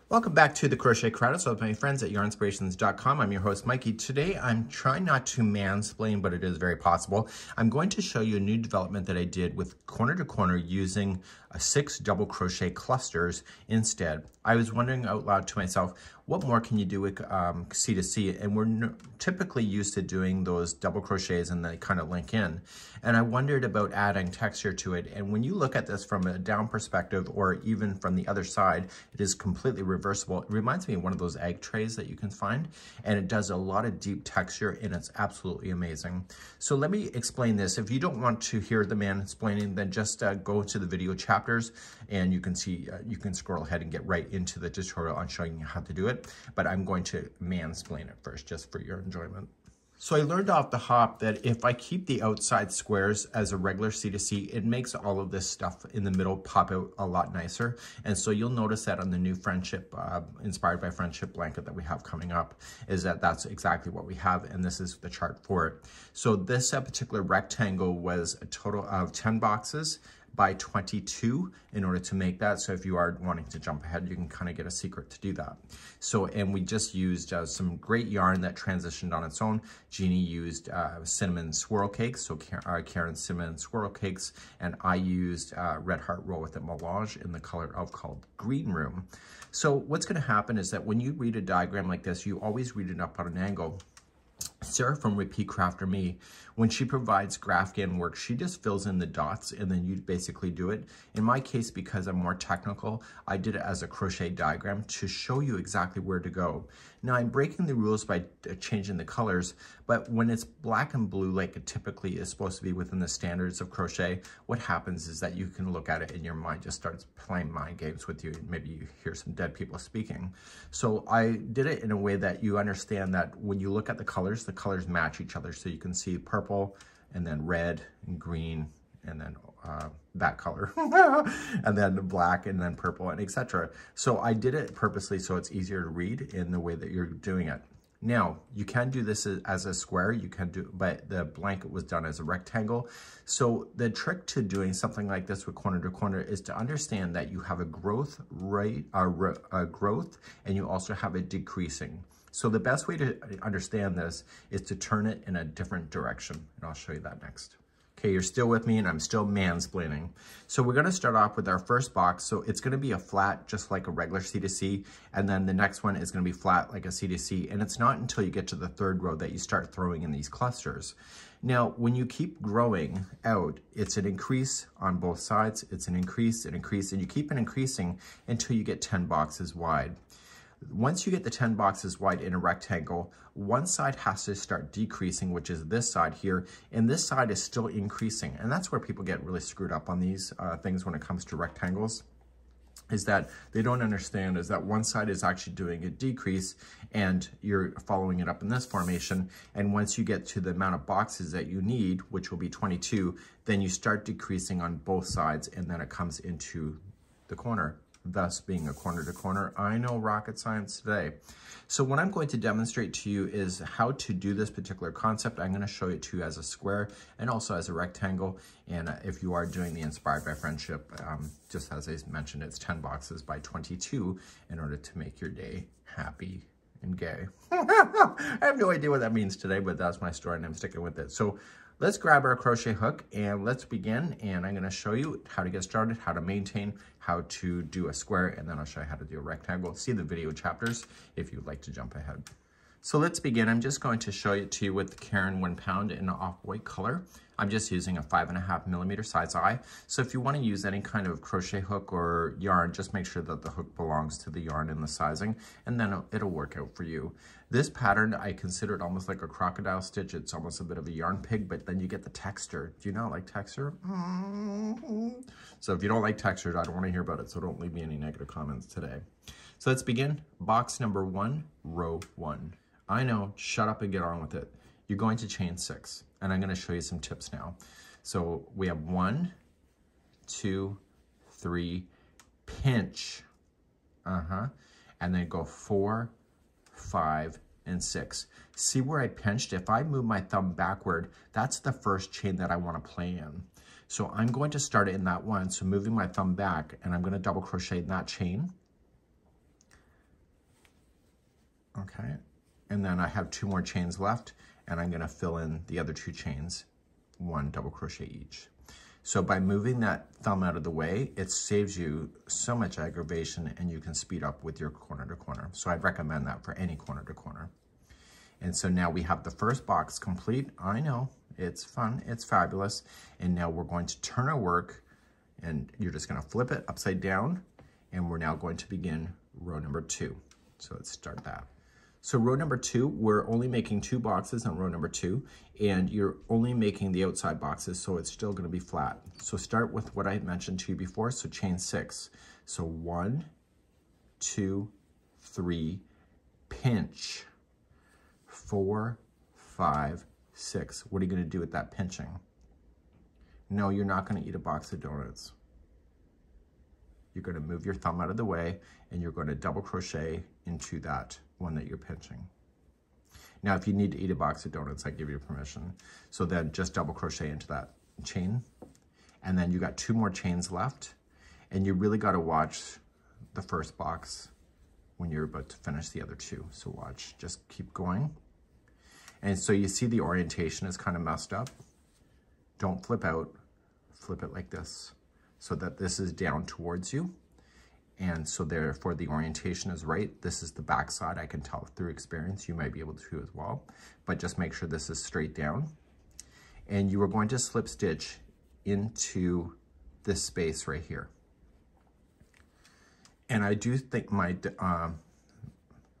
Welcome back to the Crochet Credits with my friends at yarnspirations.com. I'm your host, Mikey. Today, I'm trying not to mansplain, but it is very possible. I'm going to show you a new development that I did with corner to corner using 6 double crochet clusters instead. I was wondering out loud to myself, what more can you do with C2C? And we're typically used to doing those double crochets and they kind of link in. And I wondered about adding texture to it. And when you look at this from a down perspective or even from the other side, it is completely reversible. It reminds me of one of those egg trays that you can find, and it does a lot of deep texture and it's absolutely amazing. So let me explain this. If you don't want to hear the mansplaining, then just go to the video chapters and you can see, you can scroll ahead and get right into the tutorial on showing you how to do it. But I'm going to mansplain it first just for your enjoyment. So I learned off the hop that if I keep the outside squares as a regular C2C, it makes all of this stuff in the middle pop out a lot nicer. And so you'll notice that on the new friendship, inspired by friendship blanket that we have coming up, is that that's exactly what we have. And this is the chart for it. So this particular rectangle was a total of 10 boxes by 22 in order to make that. So if you are wanting to jump ahead, you can kind of get a secret to do that. So, and we just used some great yarn that transitioned on its own. Jeannie used cinnamon swirl cakes, so Karen's cinnamon swirl cakes, and I used Red Heart Roll with It Melange in the color of called Green Room. So what's gonna happen is that when you read a diagram like this, you always read it up on an angle. Sarah from Repeat Crafter Me, when she provides graphic work, she just fills in the dots and then you basically do it. In my case, because I'm more technical, I did it as a crochet diagram to show you exactly where to go. Now I'm breaking the rules by changing the colors, but when it's black and blue, like it typically is supposed to be within the standards of crochet, what happens is that you can look at it and your mind just starts playing mind games with you. Maybe you hear some dead people speaking. So I did it in a way that you understand that when you look at the colors match each other. So you can see purple and then red and green and then that color and then black and then purple and etc. So I did it purposely so it's easier to read in the way that you're doing it. Now, you can do this as a square, you can do, but the blanket was done as a rectangle. So the trick to doing something like this with corner to corner is to understand that you have a growth rate, a growth, and you also have a decreasing. So the best way to understand this is to turn it in a different direction, and I'll show you that next. Okay, you're still with me and I'm still mansplaining. So we're gonna start off with our first box. So it's gonna be a flat, just like a regular C2C, and then the next one is gonna be flat like a C2C, and it's not until you get to the third row that you start throwing in these clusters. Now, when you keep growing out, it's an increase on both sides, it's an increase, and you keep it increasing until you get 10 boxes wide. Once you get the 10 boxes wide in a rectangle, one side has to start decreasing, which is this side here, and this side is still increasing. And that's where people get really screwed up on these things when it comes to rectangles, is that they don't understand is that one side is actually doing a decrease and you're following it up in this formation. And once you get to the amount of boxes that you need, which will be 22, then you start decreasing on both sides and then it comes into the corner, thus being a corner to corner. I know rocket science today. So what I'm going to demonstrate to you is how to do this particular concept. I'm going to show it to you as a square and also as a rectangle. And if you are doing the Inspired by Friendship, just as I mentioned, it's 10 boxes by 22 in order to make your day happy and gay. I have no idea what that means today, but that's my story and I'm sticking with it. So let's grab our crochet hook and let's begin. And I'm going to show you how to get started, how to maintain, how to do a square, and then I'll show you how to do a rectangle. See the video chapters if you'd like to jump ahead. So let's begin. I'm just going to show it to you with Karen 1 pound in an off-white color. I'm just using a 5.5mm size eye. So if you want to use any kind of crochet hook or yarn, just make sure that the hook belongs to the yarn and the sizing, and then it'll work out for you. This pattern, I consider it almost like a crocodile stitch. It's almost a bit of a yarn pig, but then you get the texture. Do you not like texture? So if you don't like texture, I don't want to hear about it, so don't leave me any negative comments today. So let's begin. Box number 1, row 1. I know, shut up and get on with it. You're going to chain 6, and I'm going to show you some tips now. So we have 1, 2, 3, pinch, and then go 4, 5, and 6. See where I pinched? If I move my thumb backward, that's the first chain that I want to play in. So I'm going to start it in that one, so moving my thumb back, and I'm going to double crochet in that chain. Okay, and then I have 2 more chains left, and I'm gonna fill in the other 2 chains, 1 double crochet each. So by moving that thumb out of the way, it saves you so much aggravation, and you can speed up with your corner to corner. So I'd recommend that for any corner to corner. And so now we have the first box complete. I know, it's fun, it's fabulous. And now we're going to turn our work, and you're just gonna flip it upside down, and we're now going to begin row number 2. So let's start that. So row number 2, we're only making 2 boxes on row number 2, and you're only making the outside boxes, so it's still gonna be flat. So start with what I mentioned to you before, so chain 6. So 1, 2, 3, pinch, 4, 5, 6. What are you gonna do with that pinching? No, you're not gonna eat a box of donuts. You're gonna move your thumb out of the way, and you're gonna double crochet into that one that you're pinching. Now, if you need to eat a box of donuts, I give you permission. So then just double crochet into that chain. And then you got 2 more chains left, and you really gotta watch the first box when you're about to finish the other 2. So watch, just keep going. And so you see the orientation is kind of messed up. Don't flip out, flip it like this, so that this is down towards you. And so therefore the orientation is right. This is the back side. I can tell through experience. You might be able to as well, but just make sure this is straight down. And you are going to slip stitch into this space right here. And I do think my,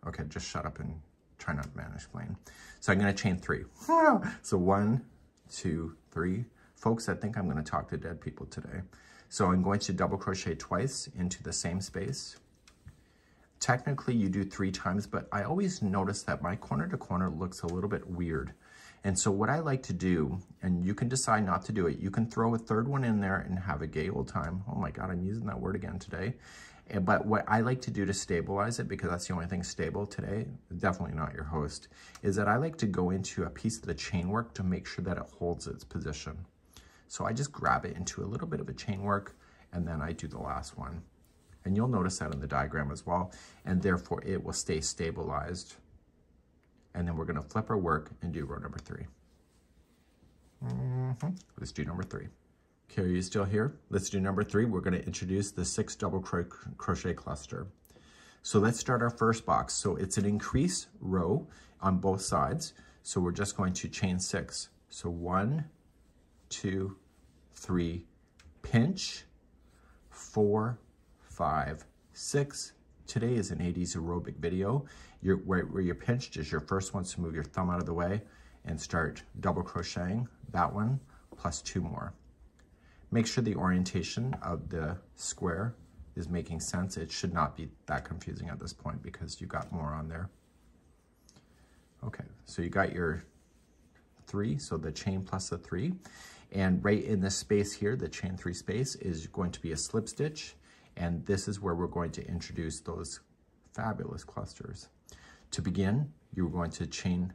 okay, just shut up and try not to mansplain. So I'm gonna chain 3. So 1, 2, 3. Folks, I think I'm gonna talk to dead people today. So I'm going to double crochet twice into the same space. Technically you do 3 times, but I always notice that my corner to corner looks a little bit weird. And so what I like to do, and you can decide not to do it, you can throw a 3rd one in there and have a gay old time. Oh my God, I'm using that word again today. But what I like to do to stabilize it, because that's the only thing stable today, definitely not your host, is that I like to go into a piece of the chain work to make sure that it holds its position. So I just grab it into a little bit of a chain work, and then I do the last one. And you'll notice that in the diagram as well, and therefore it will stay stabilized. And then we're gonna flip our work and do row number 3. Let's do number 3. Okay, are you still here? Let's do number 3. We're gonna introduce the 6 double crochet cluster. So let's start our first box. So it's an increase row on both sides. So we're just going to chain 6. So 1, 2, 3, pinch, 4, 5, 6. Today is an 80s aerobic video. Where you're pinched is your first one, so move your thumb out of the way and start double crocheting that one plus 2 more. Make sure the orientation of the square is making sense. It should not be that confusing at this point because you got more on there. Okay, so you got your 3, so the chain plus the 3. And right in this space here, the chain 3 space is going to be a slip stitch. And this is where we're going to introduce those fabulous clusters. To begin, you're going to chain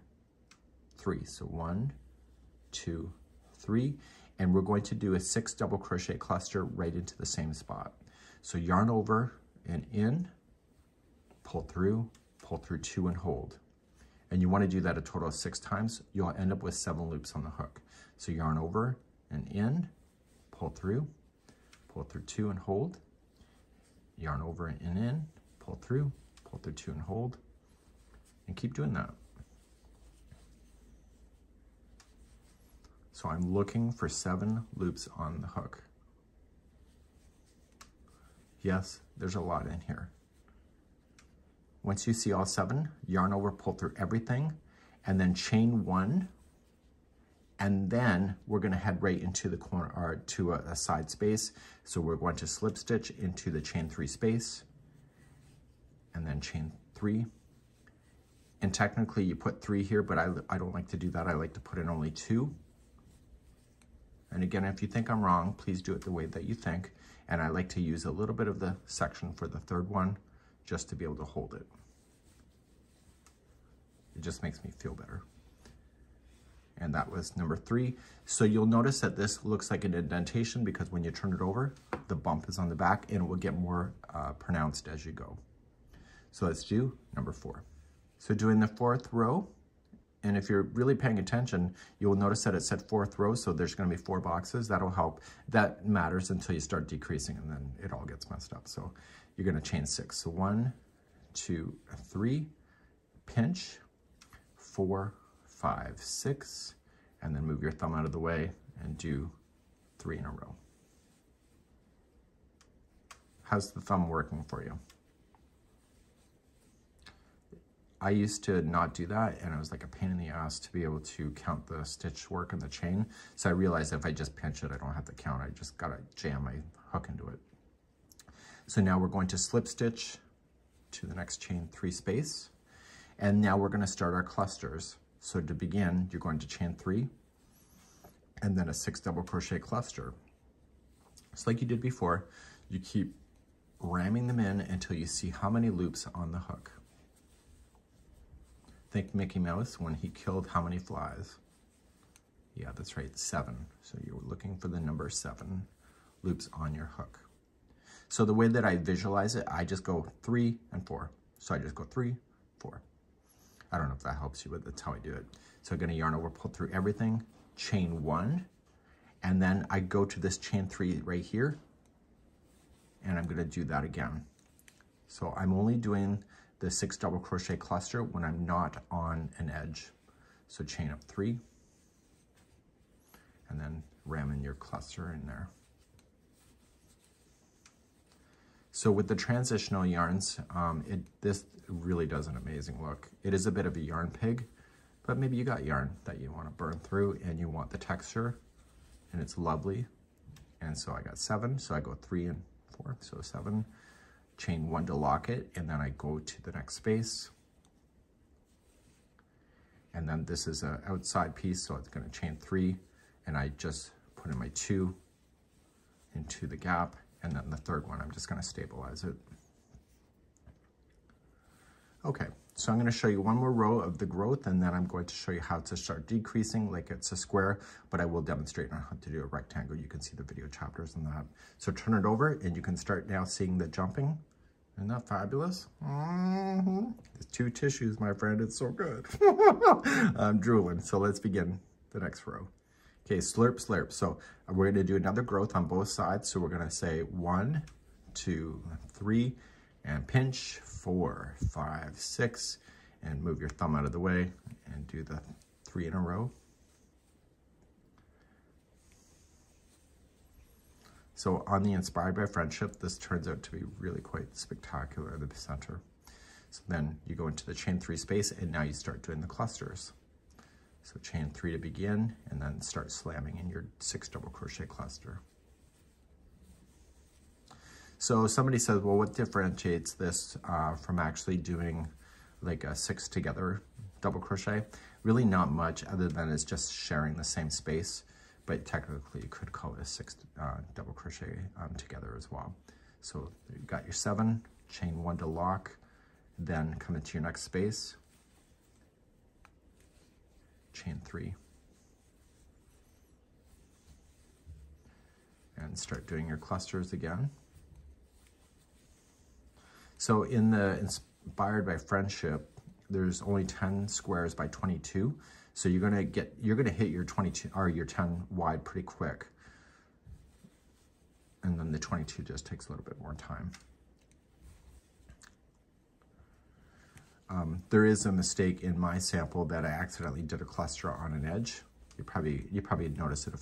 3. So 1, 2, 3. And we're going to do a 6 double crochet cluster right into the same spot. So yarn over and in, pull through 2 and hold. And you want to do that a total of 6 times. You'll end up with 7 loops on the hook. So yarn over and in, pull through 2 and hold. Yarn over and in, pull through 2 and hold. And keep doing that. So I'm looking for 7 loops on the hook. Yes, there's a lot in here. Once you see all 7, yarn over, pull through everything, and then chain 1, and then we're gonna head right into the corner, or to a side space. So we're going to slip stitch into the chain 3 space, and then chain 3. And technically you put 3 here, but I don't like to do that. I like to put in only 2. And again, if you think I'm wrong, please do it the way that you think. And I like to use a little bit of the section for the 3rd one, just to be able to hold it. It just makes me feel better. And that was number 3. So you'll notice that this looks like an indentation because when you turn it over, the bump is on the back and it will get more pronounced as you go. So let's do number 4. So doing the 4th row, and if you're really paying attention, you'll notice that it said 4th row, so there's gonna be 4 boxes. That'll help. That matters until you start decreasing, and then it all gets messed up. So you're gonna chain 6. So 1, 2, 3, pinch, 4, 5, 6, and then move your thumb out of the way and do 3 in a row. How's the thumb working for you? I used to not do that, and it was like a pain in the ass to be able to count the stitch work in the chain. So I realized if I just pinch it, I don't have to count. I just gotta jam my hook into it. So now we're going to slip stitch to the next chain 3 space. And now we're gonna start our clusters. So to begin, you're going to chain 3, and then a 6 double crochet cluster. Just like you did before, you keep ramming them in until you see how many loops on the hook. Think Mickey Mouse when he killed how many flies? Yeah, that's right, 7. So you're looking for the number 7 loops on your hook. So the way that I visualize it, I just go 3 and 4. So I just go 3, 4. I don't know if that helps you, but that's how I do it. So I'm gonna yarn over, pull through everything, chain 1, and then I go to this chain 3 right here, and I'm gonna do that again. So I'm only doing the 6 double crochet cluster when I'm not on an edge. So chain up 3, and then ram in your cluster in there. So with the transitional yarns, this really does an amazing look. It is a bit of a yarn pig, but maybe you got yarn that you want to burn through and you want the texture, and it's lovely. And so I got 7, so I go 3 and 4, so 7. Chain 1 to lock it, and then I go to the next space. And then this is an outside piece, so it's going to chain 3, and I just put in my 2 into the gap, and then the 3rd one, I'm just going to stabilize it. Okay, so I'm going to show you one more row of the growth, and then I'm going to show you how to start decreasing like it's a square, but I will demonstrate on how to do a rectangle. You can see the video chapters on that. So turn it over, and you can start now seeing the jumping. Isn't that fabulous? There's 2 tissues, my friend. It's so good. I'm drooling. So let's begin the next row. Okay, slurp, slurp. So we're going to do another growth on both sides. So we're going to say 1, 2, 3, and pinch, 4, 5, 6, and move your thumb out of the way and do the 3 in a row. So on the Inspired by Friendship, this turns out to be really quite spectacular in the center. So then you go into the chain 3 space, and now you start doing the clusters. So chain 3 to begin, and then start slamming in your 6 double crochet cluster. So somebody says, well, what differentiates this from actually doing like a 6 together double crochet? Really not much, other than it's just sharing the same space. But technically you could call it a 6 double crochet together as well. So you got your 7, chain 1 to lock, then come into your next space, chain 3, and start doing your clusters again. So in the Inspired by Friendship, there's only 10 squares by 22. So you're gonna hit your 22 or your 10 wide pretty quick. And then the 22 just takes a little bit more time. There is a mistake in my sample that I accidentally did a cluster on an edge. You probably noticed it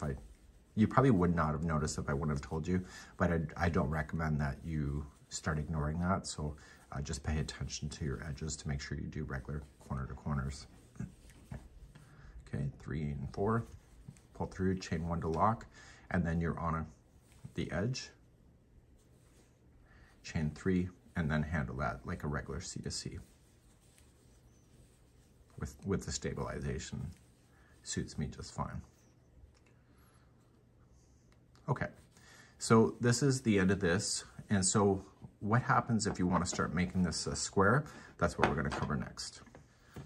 you probably would not have noticed if I wouldn't have told you, but I don't recommend that you start ignoring that. So just pay attention to your edges to make sure you do regular corner to corners. Okay, 3 and 4, pull through, chain 1 to lock, and then you're on the edge, chain 3, and then handle that like a regular C2C. With the stabilization, suits me just fine. Okay, so this is the end of this, and so what happens if you want to start making this a square? That's what we're going to cover next.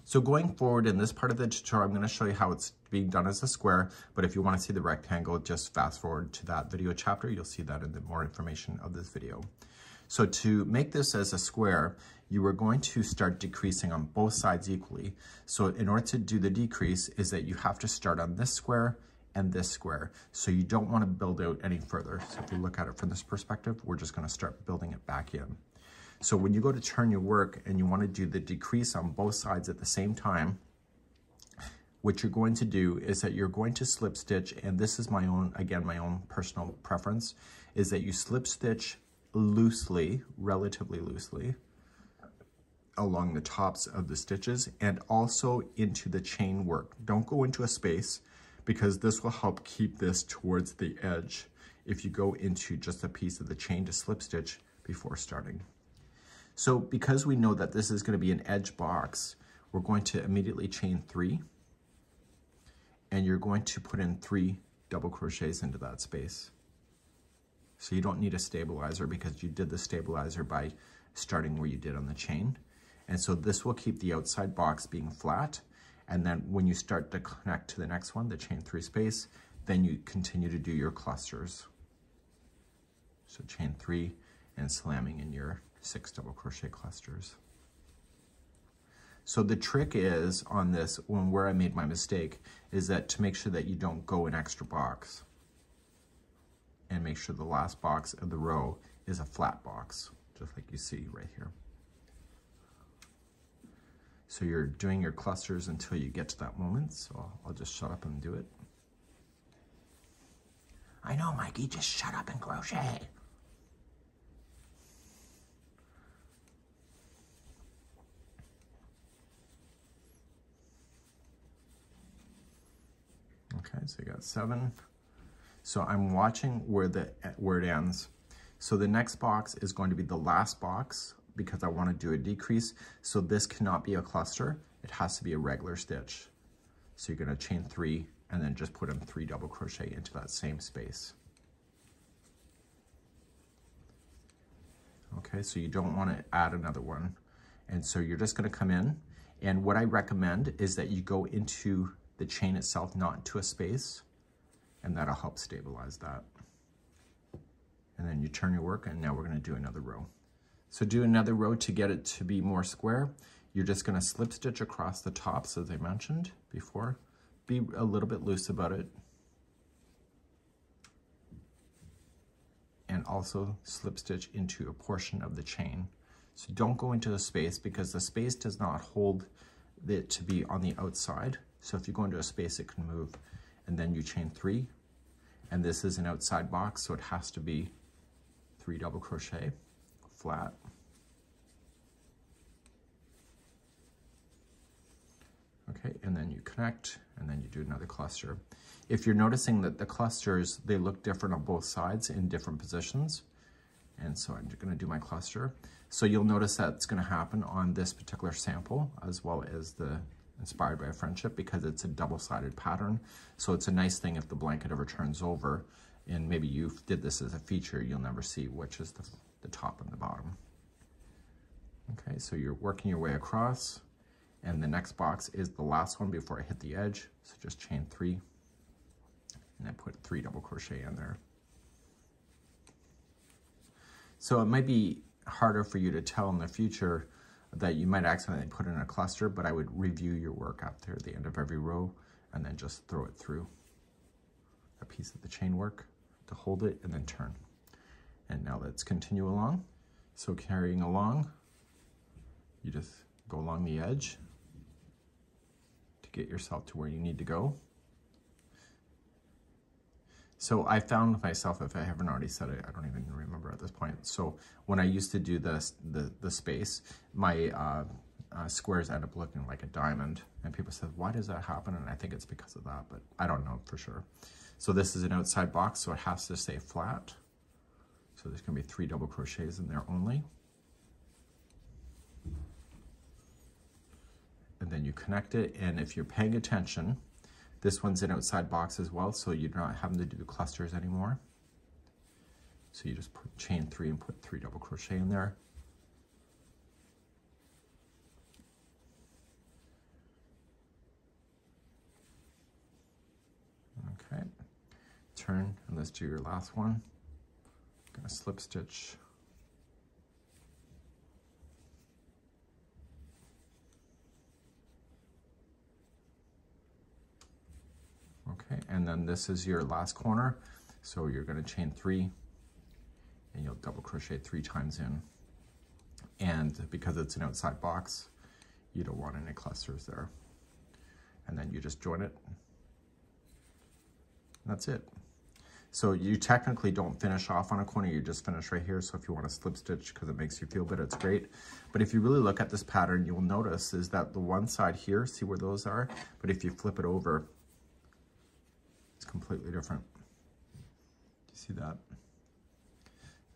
So going forward in this part of the tutorial, I'm going to show you how it's being done as a square, but if you want to see the rectangle, just fast forward to that video chapter. You'll see that in the more information of this video. So to make this as a square, you are going to start decreasing on both sides equally. So in order to do the decrease is that you have to start on this square and this square. So you don't want to build out any further. So if you look at it from this perspective, we're just going to start building it back in. So when you go to turn your work and you want to do the decrease on both sides at the same time, what you're going to do is that you're going to slip stitch, and this is my own, again, my own personal preference, is that you slip stitch loosely, relatively loosely, along the tops of the stitches and also into the chain work. Don't go into a space because this will help keep this towards the edge if you go into just a piece of the chain to slip stitch before starting. So because we know that this is going to be an edge box, we're going to immediately chain 3, and you're going to put in 3 double crochets into that space. So you don't need a stabilizer because you did the stabilizer by starting where you did on the chain. And so this will keep the outside box being flat. And then when you start to connect to the next one, the chain 3 space, then you continue to do your clusters. So chain 3 and slamming in your 6 double crochet clusters. So the trick is on this, where I made my mistake, is that to make sure that you don't go an extra box and make sure the last box of the row is a flat box, just like you see right here. So you're doing your clusters until you get to that moment. So I'll just shut up and do it. I know, Mikey, just shut up and crochet. Okay, so you got 7. So I'm watching where it ends. So the next box is going to be the last box because I want to do a decrease. So this cannot be a cluster. It has to be a regular stitch. So you're going to chain 3 and then just put in 3 double crochet into that same space. Okay, so you don't want to add another one. And so you're just going to come in. And what I recommend is that you go into the chain itself, not into a space, and that'll help stabilize that. And then you turn your work, and now we're going to do another row. So do another row to get it to be more square. You're just going to slip stitch across the tops, as I mentioned before. Be a little bit loose about it. And also slip stitch into a portion of the chain. So don't go into a space because the space does not hold it to be on the outside. So if you go into a space, it can move. And then you chain 3. And this is an outside box, so it has to be 3 double crochet, flat. Okay, and then you connect, and then you do another cluster. If you're noticing that the clusters, they look different on both sides in different positions. And so I'm gonna do my cluster. So you'll notice that's gonna happen on this particular sample, as well as the Inspired by a Friendship, because it's a double-sided pattern. So it's a nice thing if the blanket ever turns over, and maybe you did this as a feature, you'll never see which is the top and the bottom. Okay, so you're working your way across, and the next box is the last one before I hit the edge. So just chain 3, and then put 3 double crochet in there. So it might be harder for you to tell in the future that you might accidentally put in a cluster, but I would review your work after the end of every row and then just throw it through a piece of the chain work to hold it and then turn. And now let's continue along. So carrying along, you just go along the edge to get yourself to where you need to go. So I found myself, if I haven't already said it, I don't even remember at this point. So when I used to do the space, my squares end up looking like a diamond. And people said, why does that happen? And I think it's because of that, but I don't know for sure. So this is an outside box, so it has to stay flat. So there's gonna be 3 double crochets in there only. And then you connect it, and if you're paying attention, this one's an outside box as well, so you're not having to do the clusters anymore. So you just chain 3 and put 3 double crochet in there. Okay, turn, and let's do your last one. I'm gonna slip stitch Okay, and then this is your last corner. So you're going to chain 3 and you'll double crochet 3 times in. And because it's an outside box, you don't want any clusters there. And then you just join it. And that's it. So you technically don't finish off on a corner, you just finish right here. So if you want to slip stitch because it makes you feel better, it's great. But if you really look at this pattern, you'll notice is that the one side here, see where those are? But if you flip it over, it's completely different. Do you see that?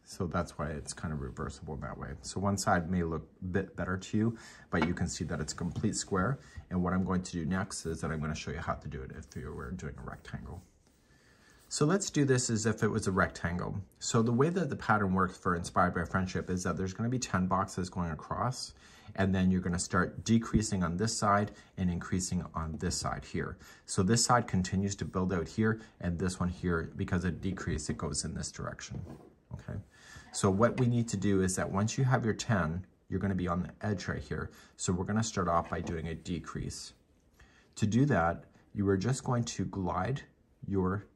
So that's why it's kind of reversible in that way. So one side may look a bit better to you, but you can see that it's a complete square. And what I'm going to do next is that I'm going to show you how to do it if you were doing a rectangle. So let's do this as if it was a rectangle. So the way that the pattern works for Inspired by Friendship is that there's going to be 10 boxes going across, and then you're going to start decreasing on this side and increasing on this side here. So this side continues to build out here, and this one here, because it decreased, it goes in this direction. Okay. So what we need to do is that once you have your 10, you're going to be on the edge right here. So we're going to start off by doing a decrease. To do that, you are just going to glide your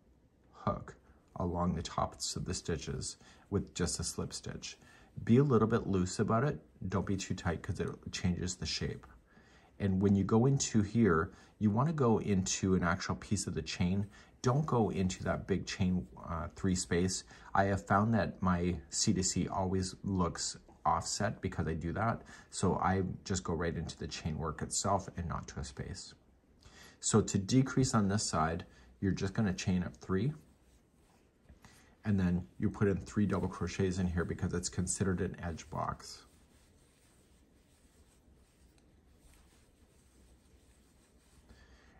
hook along the tops of the stitches with just a slip stitch. Be a little bit loose about it. Don't be too tight because it changes the shape. And when you go into here, you want to go into an actual piece of the chain. Don't go into that big chain 3 space. I have found that my C2C always looks offset because I do that. So I just go right into the chain work itself and not to a space. So to decrease on this side, you're just going to chain up 3. And then you put in 3 double crochets in here because it's considered an edge box.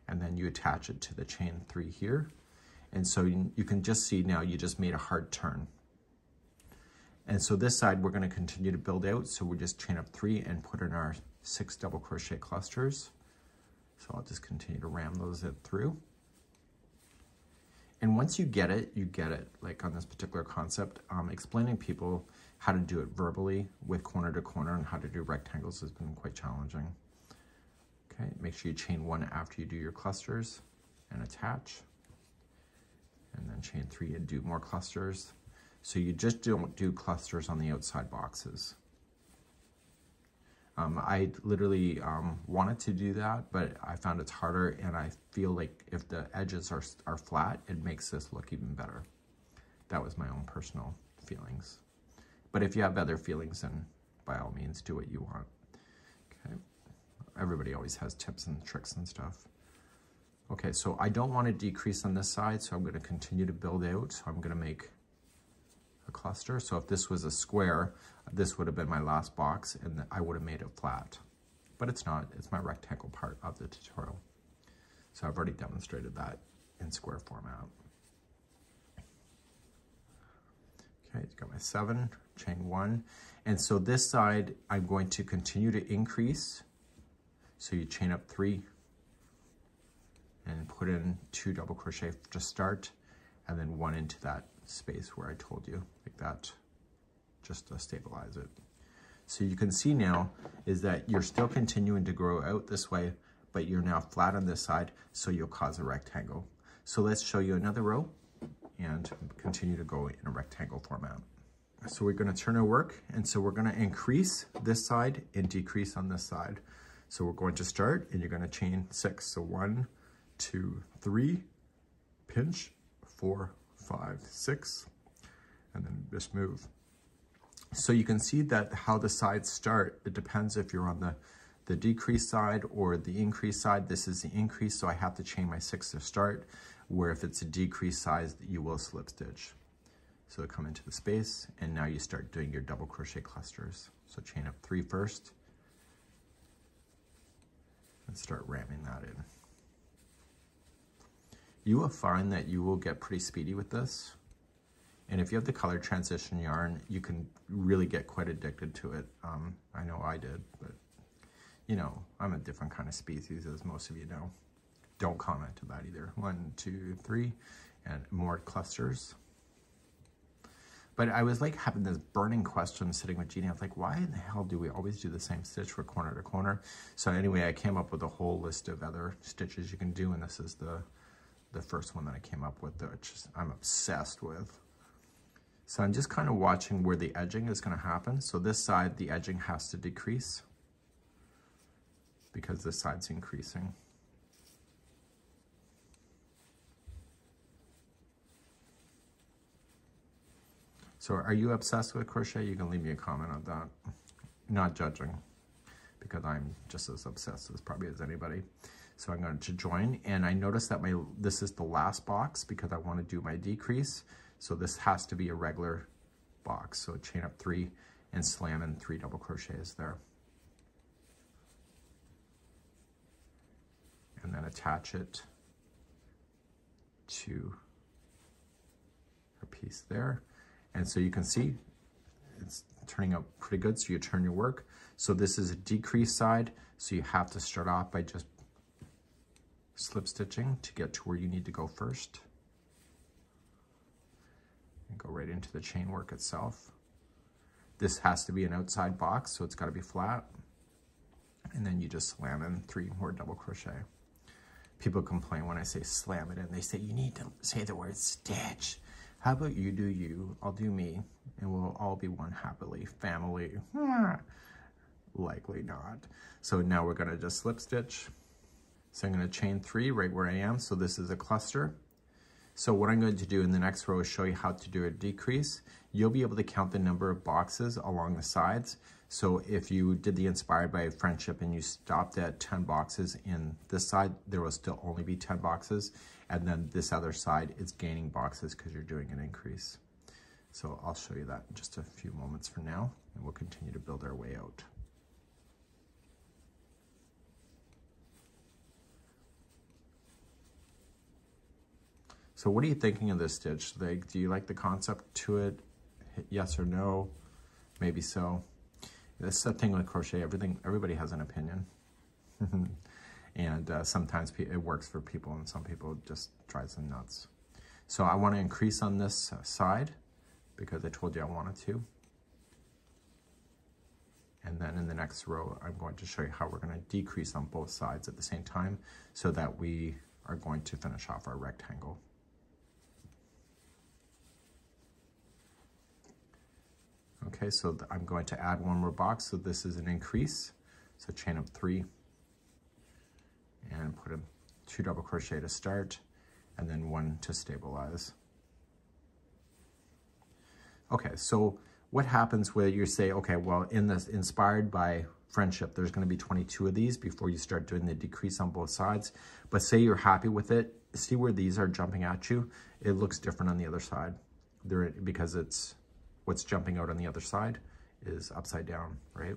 And then you attach it to the chain 3 here. And so you can just see now you just made a hard turn. And so this side we're going to continue to build out. So we just chain up 3 and put in our 6 double crochet clusters. So I'll just continue to ram those through. And once you get it, like on this particular concept. Explaining people how to do it verbally with corner to corner and how to do rectangles has been quite challenging. Okay, make sure you chain 1 after you do your clusters and attach. And then chain 3 and do more clusters. So you just don't do clusters on the outside boxes. I literally wanted to do that, but I found it's harder, and I feel like if the edges are flat, it makes this look even better. That was my own personal feelings. But if you have other feelings, then by all means, do what you want. Okay. Everybody always has tips and tricks and stuff. Okay, so I don't want to decrease on this side, so I'm going to continue to build out. So I'm going to make a cluster. So if this was a square, this would have been my last box, and I would have made it flat. But it's not. It's my rectangle part of the tutorial. So I've already demonstrated that in square format. Okay, got my 7, chain 1. And so this side, I'm going to continue to increase. So you chain up 3 and put in 2 double crochet to start, and then 1 into that space where I told you, like that, just to stabilize it. So you can see now is that you're still continuing to grow out this way, but you're now flat on this side, so you'll cause a rectangle. So let's show you another row and continue to go in a rectangle format. So we're going to turn our work, and so we're going to increase this side and decrease on this side. So we're going to start, and you're going to chain 6. So 1, 2, 3, pinch, 4, 5, 6, and then just move. So you can see that how the sides start, it depends if you're on the decrease side or the increase side. This is the increase, so I have to chain my 6 to start, where if it's a decrease size, you will slip stitch. So come into the space, and now you start doing your double crochet clusters. So chain up 3 first, and start ramming that in. You will find that you will get pretty speedy with this. And if you have the color transition yarn, you can really get quite addicted to it. I know I did, but you know, I'm a different kind of species, as most of you know. Don't comment to that either. 1, 2, 3, and more clusters. But I was like having this burning question sitting with Jeannie. I was like, why in the hell do we always do the same stitch for corner to corner? So anyway, I came up with a whole list of other stitches you can do, and this is the the first one that I came up with, which I'm obsessed with. So I'm just kind of watching where the edging is going to happen. So this side, the edging has to decrease because this side's increasing. So are you obsessed with crochet? You can leave me a comment on that. Not judging, because I'm just as obsessed as probably as anybody. So I'm going to join, and I notice that this is the last box because I want to do my decrease. So this has to be a regular box. So chain up 3 and slam in 3 double crochets there. And then attach it to a piece there. And so you can see it's turning out pretty good. So you turn your work. So this is a decrease side. So you have to start off by just slip stitching to get to where you need to go first. And go right into the chain work itself. This has to be an outside box, so it's got to be flat. And then you just slam in 3 more double crochet. People complain when I say slam it in. They say, you need to say the word stitch. How about you do you, I'll do me, and we'll all be one happily family. Likely not. So now we're gonna just slip stitch. So I'm gonna chain 3 right where I am. So this is a cluster. So what I'm going to do in the next row is show you how to do a decrease. You'll be able to count the number of boxes along the sides. So if you did the Inspired by Friendship and you stopped at 10 boxes in this side, there will still only be 10 boxes. And then this other side is gaining boxes because you're doing an increase. So I'll show you that in just a few moments from now, and we'll continue to build our way out. So what are you thinking of this stitch? Like, do you like the concept to it? Yes or no? Maybe so. That's the thing with crochet. Everybody has an opinion. And sometimes it works for people, and some people it just drives them nuts. So I want to increase on this side because I told you I wanted to. And then in the next row, I'm going to show you how we're going to decrease on both sides at the same time so that we are going to finish off our rectangle. Okay, so I'm going to add 1 more box. So this is an increase. So chain up 3 and put in 2 double crochet to start, and then 1 to stabilize. Okay, so what happens where you say, okay, well, in this Inspired by Friendship, there's going to be 22 of these before you start doing the decrease on both sides. But say you're happy with it, see where these are jumping at you? It looks different on the other side because it's what's jumping out on the other side is upside down, right?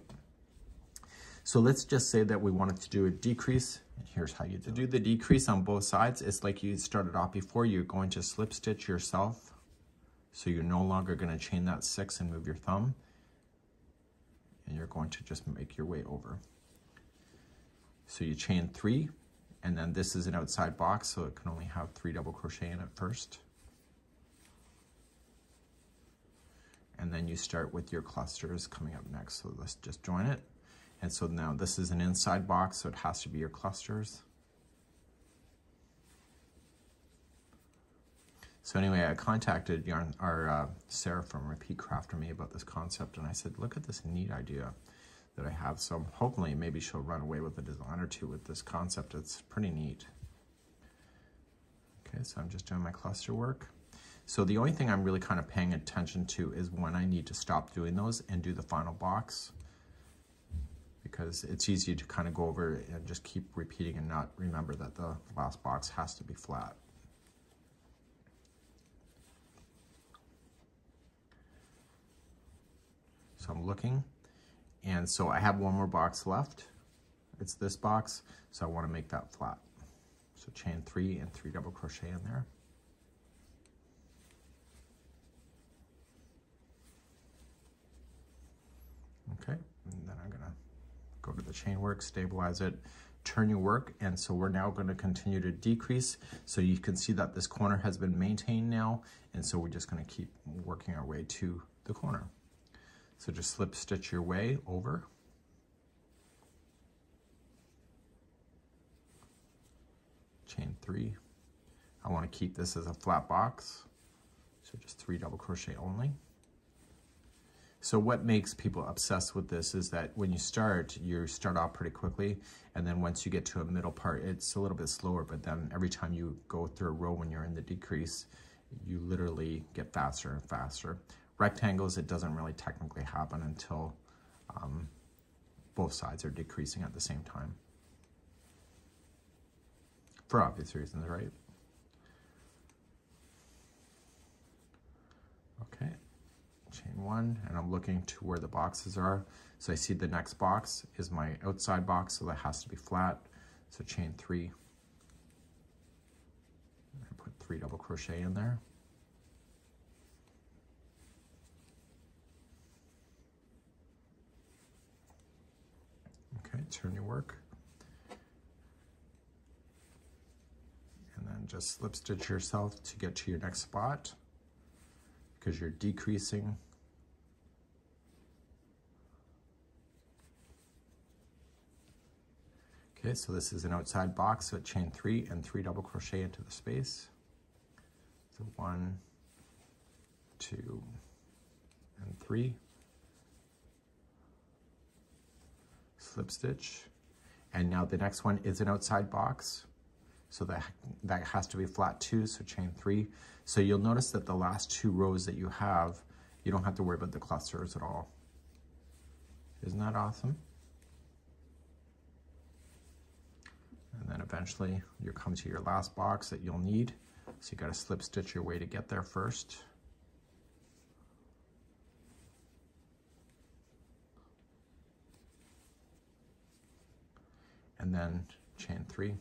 So let's just say that we wanted to do a decrease. And here's how you do the decrease on both sides. It's like you started off before. You're going to slip stitch yourself. So you're no longer going to chain that 6 and move your thumb. And you're going to just make your way over. So you chain 3, and then this is an outside box, so it can only have 3 double crochet in it first. And then you start with your clusters coming up next. So let's just join it. And so now this is an inside box, so it has to be your clusters. So anyway, I contacted Sarah from Repeat Crafter Me about this concept, and I said, look at this neat idea that I have. So hopefully maybe she'll run away with a design or 2 with this concept. It's pretty neat. Okay, so I'm just doing my cluster work. So the only thing I'm really kind of paying attention to is when I need to stop doing those and do the final box, because it's easy to kind of go over and just keep repeating and not remember that the last box has to be flat. So I'm looking, and so I have 1 more box left. It's this box, so I want to make that flat. So chain 3 and 3 double crochet in there. Okay, and then I'm gonna go to the chain work, stabilize it, turn your work, and so we're now going to continue to decrease. So you can see that this corner has been maintained now, and so we're just going to keep working our way to the corner. So just slip stitch your way over. Chain 3. I want to keep this as a flat box. So just 3 double crochet only. So what makes people obsessed with this is that when you start off pretty quickly, and then once you get to a middle part, it's a little bit slower, but then every time you go through a row when you're in the decrease, you literally get faster and faster. Rectangles, it doesn't really technically happen until both sides are decreasing at the same time. For obvious reasons, right? Okay. Chain 1, and I'm looking to where the boxes are. So I see the next box is my outside box, so that has to be flat. So chain 3, and put 3 double crochet in there. Okay, turn your work. And then just slip stitch yourself to get to your next spot, because you're decreasing. Okay, so this is an outside box, so chain 3 and 3 double crochet into the space. So 1, 2, and 3. Slip stitch. And now the next one is an outside box. So that has to be flat too, so chain 3. So you'll notice that the last 2 rows that you have, you don't have to worry about the clusters at all. Isn't that awesome? And then eventually you'll come to your last box that you'll need. So you got to slip stitch your way to get there first. And then chain 3.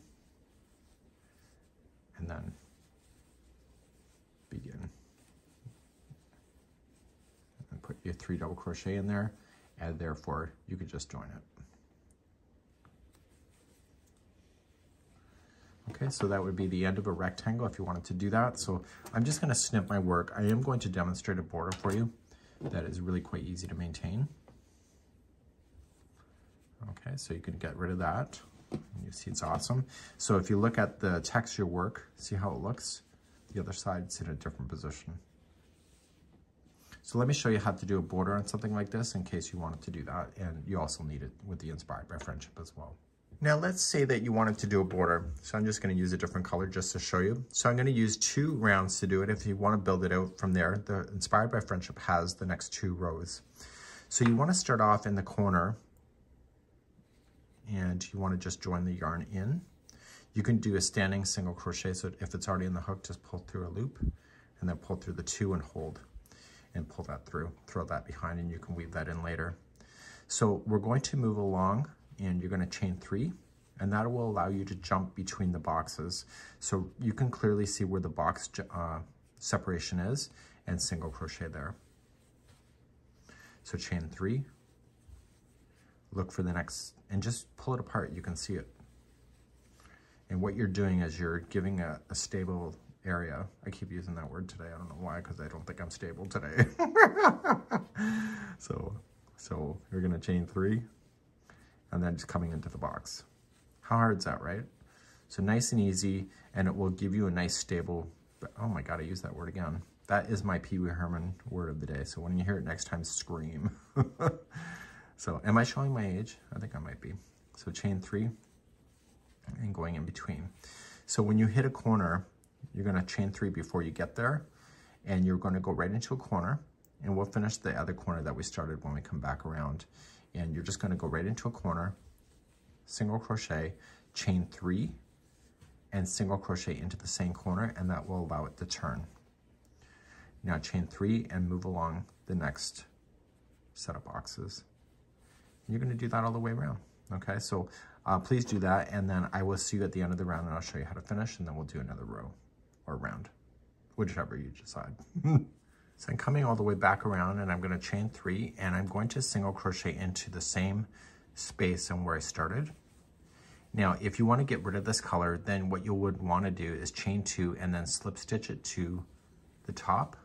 And then begin. And put your 3 double crochet in there, and therefore you could just join it. Okay, so that would be the end of a rectangle if you wanted to do that. So I'm just going to snip my work. I am going to demonstrate a border for you that is really quite easy to maintain. Okay, so you can get rid of that. You see it's awesome. So if you look at the texture work, see how it looks? The other side's in a different position. So let me show you how to do a border on something like this in case you wanted to do that. And you also need it with the Inspired by Friendship as well. Now let's say that you wanted to do a border. So I'm just going to use a different color just to show you. So I'm going to use 2 rounds to do it. If you want to build it out from there, the Inspired by Friendship has the next 2 rows. So you want to start off in the corner, and you want to just join the yarn in. You can do a standing single crochet, so if it's already in the hook, just pull through a loop and then pull through the 2 and hold and pull that through. Throw that behind and you can weave that in later. So we're going to move along, and you're going to chain 3, and that will allow you to jump between the boxes. So you can clearly see where the box separation is, and single crochet there. So chain 3, look for the next, and just pull it apart, you can see it. And what you're doing is you're giving a stable area. I keep using that word today, I don't know why, because I don't think I'm stable today. So you're gonna chain 3, and then just coming into the box. How hard is that, right? So nice and easy, and it will give you a nice stable, oh my God, I used that word again. That is my Pee Wee Herman word of the day. So when you hear it next time, scream. So am I showing my age? I think I might be. So chain 3 and going in between. So when you hit a corner, you're gonna chain 3 before you get there, and you're gonna go right into a corner, and we'll finish the other corner that we started when we come back around. And you're just gonna go right into a corner, single crochet, chain 3, and single crochet into the same corner, and that will allow it to turn. Now chain 3 and move along the next set of boxes. You're gonna do that all the way around, okay? So please do that, and then I will see you at the end of the round, and I'll show you how to finish, and then we'll do another row or round, whichever you decide. So I'm coming all the way back around, and I'm gonna chain 3, and I'm going to single crochet into the same space and where I started. Now, if you wanna get rid of this color, then what you would wanna do is chain 2 and then slip stitch it to the top,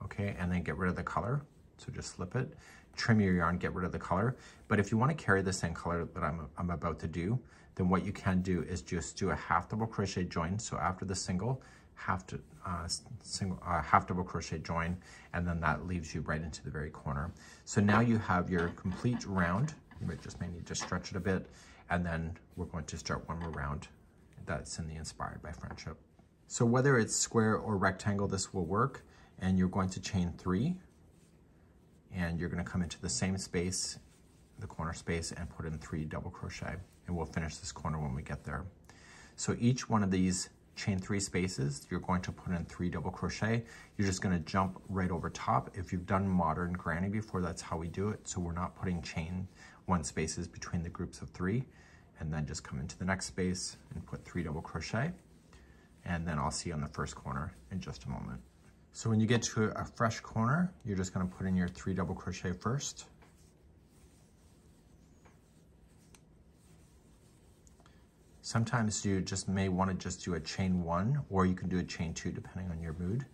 okay? And then get rid of the color. So just slip it, trim your yarn, get rid of the color. But if you want to carry the same color that I'm about to do, then what you can do is just do a half double crochet join. So after the single, half double crochet join, and then that leaves you right into the very corner. So now you have your complete round. You may need to stretch it a bit, and then we're going to start one more round that's in the Inspired by Friendship. So whether it's square or rectangle, this will work, and you're going to chain 3, and you're going to come into the same space, the corner space, and put in 3 double crochet, and we'll finish this corner when we get there. So each one of these chain 3 spaces, you're going to put in 3 double crochet. You're just going to jump right over top. If you've done modern granny before, that's how we do it. So we're not putting chain 1 spaces between the groups of 3, and then just come into the next space and put 3 double crochet, and then I'll see you on the first corner in just a moment. So when you get to a fresh corner, you're just going to put in your 3 double crochet first. Sometimes you just may want to just do a chain 1, or you can do a chain 2 depending on your mood.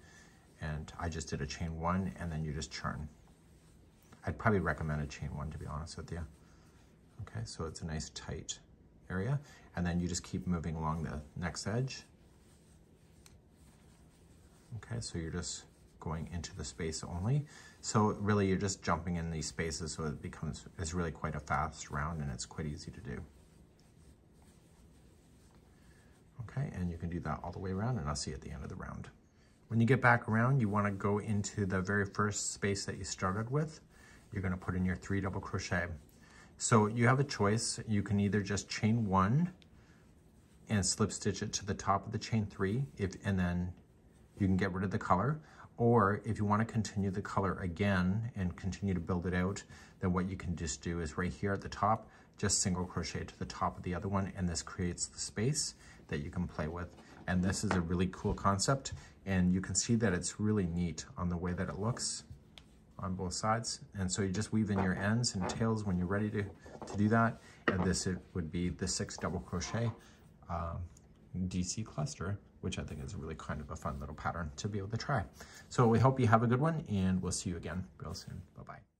And I just did a chain 1, and then you just churn. I'd probably recommend a chain 1, to be honest with you. Okay, so it's a nice tight area, and then you just keep moving along the next edge. Okay, so you're just going into the space only. So really you're just jumping in these spaces, so it's really quite a fast round, and it's quite easy to do. Okay, and you can do that all the way around, and I'll see you at the end of the round. When you get back around, you want to go into the very first space that you started with. You're going to put in your 3 double crochet. So you have a choice. You can either just chain 1 and slip stitch it to the top of the chain 3, and then you can get rid of the color. Or if you want to continue the color again and continue to build it out, then what you can just do is right here at the top, just single crochet to the top of the other one, and this creates the space that you can play with. And this is a really cool concept, and you can see that it's really neat on the way that it looks on both sides. And so you just weave in your ends and tails when you're ready to do that. And this would be the 6 double crochet DC cluster, which I think is really kind of a fun little pattern to be able to try. So we hope you have a good one, and we'll see you again real soon. Bye-bye.